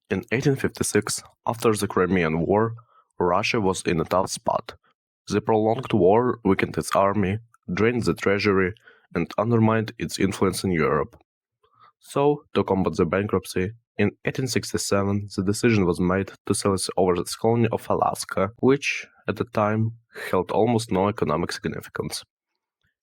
In 1856, after the Crimean War, Russia was in a tough spot. The prolonged war weakened its army, drained the treasury, and undermined its influence in Europe. So, to combat the bankruptcy, in 1867 the decision was made to sell it over the colony of Alaska, which, at the time, held almost no economic significance.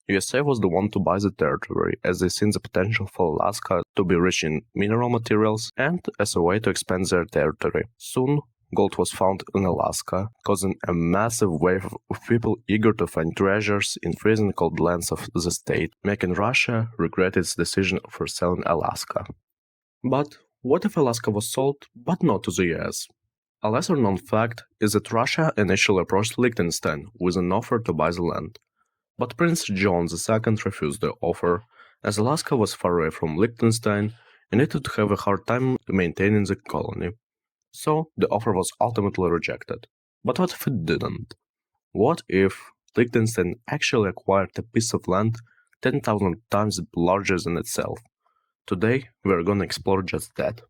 USA was the one to buy the territory, as they seen the potential for Alaska to be rich in mineral materials and as a way to expand their territory. Soon, gold was found in Alaska, causing a massive wave of people eager to find treasures in freezing cold lands of the state, making Russia regret its decision for selling Alaska. But what if Alaska was sold, but not to the US? A lesser-known fact is that Russia initially approached Liechtenstein with an offer to buy the land. But Prince John II refused the offer, as Alaska was far away from Liechtenstein and it would have a hard time maintaining the colony. So the offer was ultimately rejected. But what if it didn't? What if Liechtenstein actually acquired a piece of land 10,000 times larger than itself? Today, we're gonna explore just that.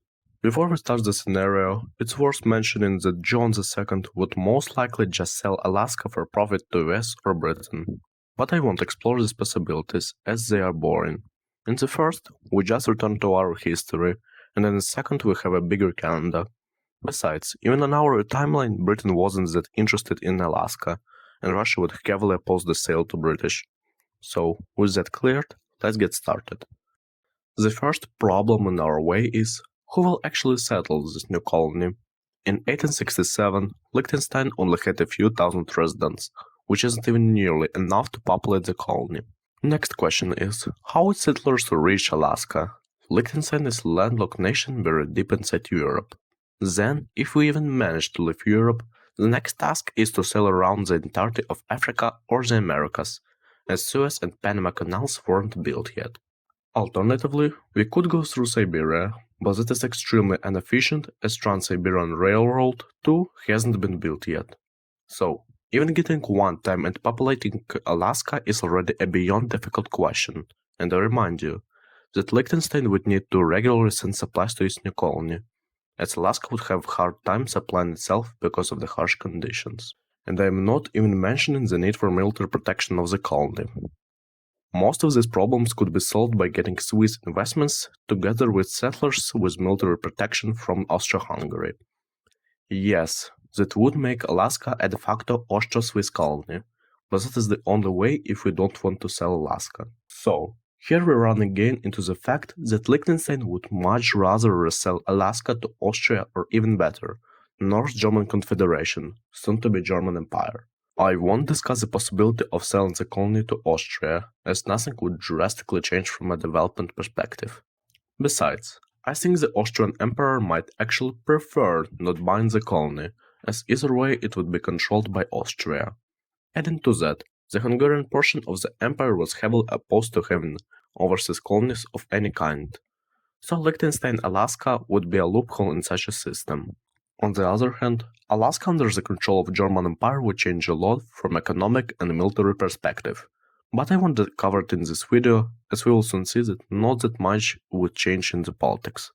Before we start the scenario, it's worth mentioning that John II would most likely just sell Alaska for profit to US or Britain. But I won't explore these possibilities, as they are boring. In the first, we just return to our history, and in the second we have a bigger Canada. Besides, even on our timeline, Britain wasn't that interested in Alaska, and Russia would heavily oppose the sale to British. So, with that cleared, let's get started. The first problem in our way is, who will actually settle this new colony? In 1867, Liechtenstein only had a few thousand residents, which isn't even nearly enough to populate the colony. Next question is, how would settlers reach Alaska? Liechtenstein is a landlocked nation very deep inside Europe. Then, if we even manage to leave Europe, the next task is to sail around the entirety of Africa or the Americas, as Suez and Panama canals weren't built yet. Alternatively, we could go through Siberia, but it is extremely inefficient as Trans-Siberian Railroad too hasn't been built yet. So, even getting one time and populating Alaska is already a beyond difficult question, and I remind you that Liechtenstein would need to regularly send supplies to its new colony, as Alaska would have a hard time supplying itself because of the harsh conditions. And I am not even mentioning the need for military protection of the colony. Most of these problems could be solved by getting Swiss investments together with settlers with military protection from Austria-Hungary. Yes, that would make Alaska a de facto Austro-Swiss colony, but that is the only way if we don't want to sell Alaska. So, here we run again into the fact that Liechtenstein would much rather resell Alaska to Austria or even better, North German Confederation, soon to be German Empire. I won't discuss the possibility of selling the colony to Austria, as nothing would drastically change from a development perspective. Besides, I think the Austrian Emperor might actually prefer not buying the colony, as either way it would be controlled by Austria. Adding to that, the Hungarian portion of the empire was heavily opposed to having overseas colonies of any kind, so Liechtenstein Alaska would be a loophole in such a system. On the other hand, Alaska under the control of German Empire would change a lot from economic and military perspective, but I won't cover it in this video, as we will soon see that not that much would change in the politics.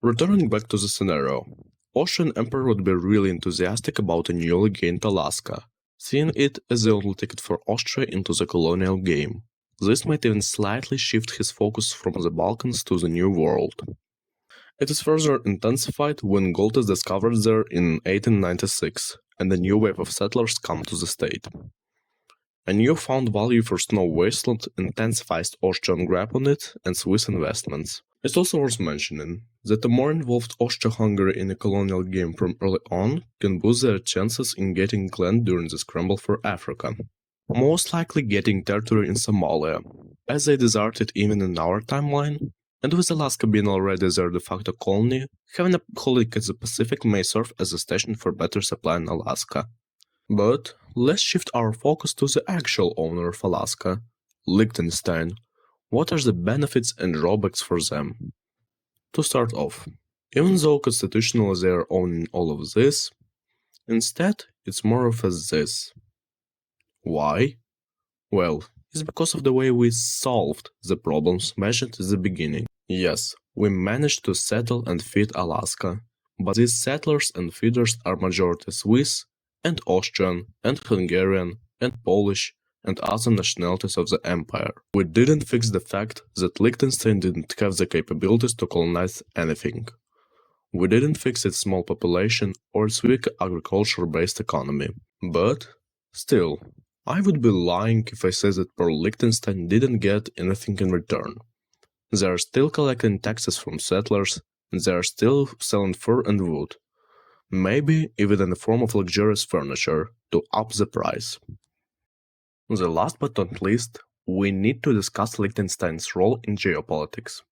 Returning back to the scenario, Austrian Emperor would be really enthusiastic about a newly gained Alaska, seeing it as the only ticket for Austria into the colonial game. This might even slightly shift his focus from the Balkans to the New World. It is further intensified when gold is discovered there in 1896, and a new wave of settlers come to the state. A newfound value for Snow Wasteland intensifies Austrian grip on it and Swiss investments. It's also worth mentioning that the more involved Austria-Hungary in the colonial game from early on can boost their chances in getting land during the scramble for Africa. Most likely getting territory in Somalia, as they desired it even in our timeline, and with Alaska being already their de facto colony, having a colony in the Pacific may serve as a station for better supply in Alaska. But let's shift our focus to the actual owner of Alaska, Liechtenstein. What are the benefits and drawbacks for them? To start off, even though constitutionally they are owning all of this, instead it's more of a this. Why? Well, it's because of the way we solved the problems mentioned at the beginning. Yes, we managed to settle and feed Alaska, But these settlers and feeders are majority Swiss, and Austrian, and Hungarian, and Polish, and other nationalities of the empire. We didn't fix the fact that Liechtenstein didn't have the capabilities to colonize anything. We didn't fix its small population or its weak agriculture-based economy. But, still, I would be lying if I said that poor Liechtenstein didn't get anything in return. They are still collecting taxes from settlers, and they are still selling fur and wood. Maybe even in the form of luxurious furniture, to up the price. The last but not least, we need to discuss Liechtenstein's role in geopolitics.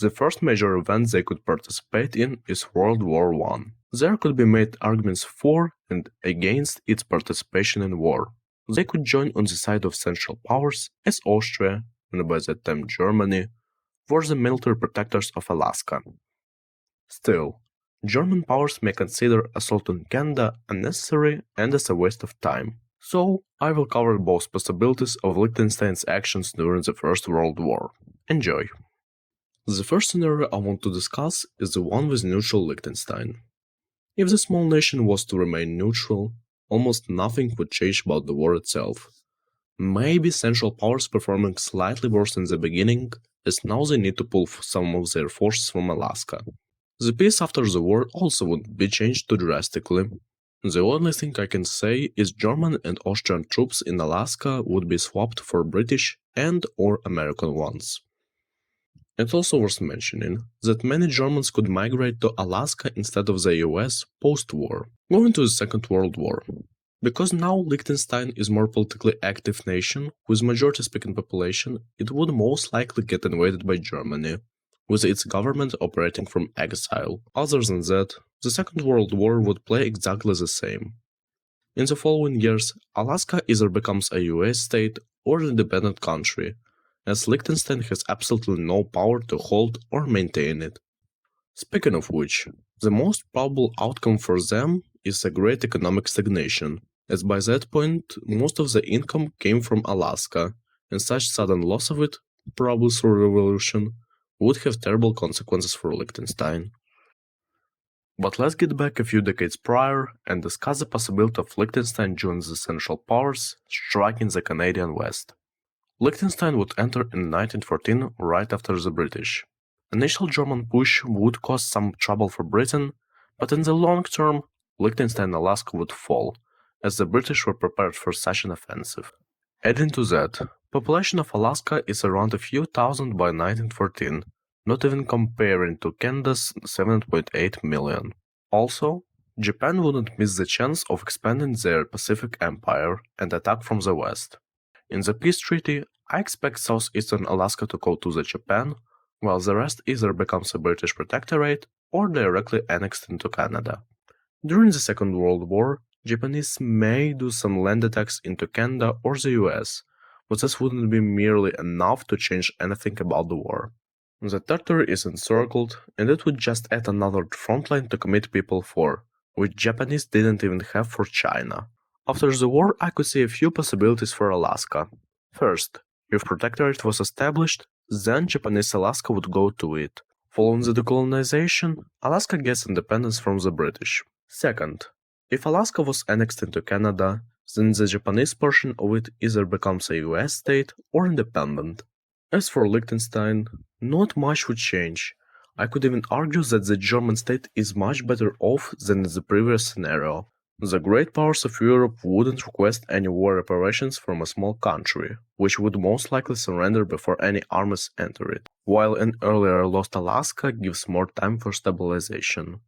The first major event they could participate in is World War I. There could be made arguments for and against its participation in war. They could join on the side of Central Powers, as Austria, and by that time Germany, were the military protectors of Alaska. Still, German powers may consider assault on Canada unnecessary and as a waste of time. So, I will cover both possibilities of Liechtenstein's actions during the First World War. Enjoy! The first scenario I want to discuss is the one with neutral Liechtenstein. If the small nation was to remain neutral, almost nothing would change about the war itself. Maybe Central Powers performing slightly worse in the beginning, as now they need to pull some of their forces from Alaska. The peace after the war also wouldn't be changed too drastically. The only thing I can say is German and Austrian troops in Alaska would be swapped for British and or American ones. It's also worth mentioning that many Germans could migrate to Alaska instead of the US post-war, moving to the Second World War. Because now Liechtenstein is more politically active nation with majority-speaking population, it would most likely get invaded by Germany, with its government operating from exile. Other than that, the Second World War would play exactly the same. In the following years, Alaska either becomes a US state or an independent country, as Liechtenstein has absolutely no power to hold or maintain it. Speaking of which, the most probable outcome for them is a great economic stagnation, as by that point most of the income came from Alaska, and such sudden loss of it, probably through revolution, would have terrible consequences for Liechtenstein. But let's get back a few decades prior and discuss the possibility of Liechtenstein joining the Central Powers, striking the Canadian West. Liechtenstein would enter in 1914 right after the British. Initial German push would cause some trouble for Britain, but in the long term, Liechtenstein and Alaska would fall, as the British were prepared for such an offensive. Adding to that, population of Alaska is around a few thousand by 1914, not even comparing to Canada's 7.8 million. Also, Japan wouldn't miss the chance of expanding their Pacific Empire and attack from the west. In the peace treaty, I expect southeastern Alaska to go to the Japan, while the rest either becomes a British protectorate or directly annexed into Canada. During the Second World War, Japanese may do some land attacks into Canada or the US, but this wouldn't be merely enough to change anything about the war. The territory is encircled, and it would just add another frontline to commit people for, which Japanese didn't even have for China. After the war, I could see a few possibilities for Alaska. First, if protectorate was established, then Japanese Alaska would go to it. Following the decolonization, Alaska gets independence from the British. Second, if Alaska was annexed into Canada, then the Japanese portion of it either becomes a US state or independent. As for Liechtenstein, not much would change. I could even argue that the German state is much better off than in the previous scenario. The great powers of Europe wouldn't request any war reparations from a small country, which would most likely surrender before any armies enter it, while an earlier lost Alaska gives more time for stabilization.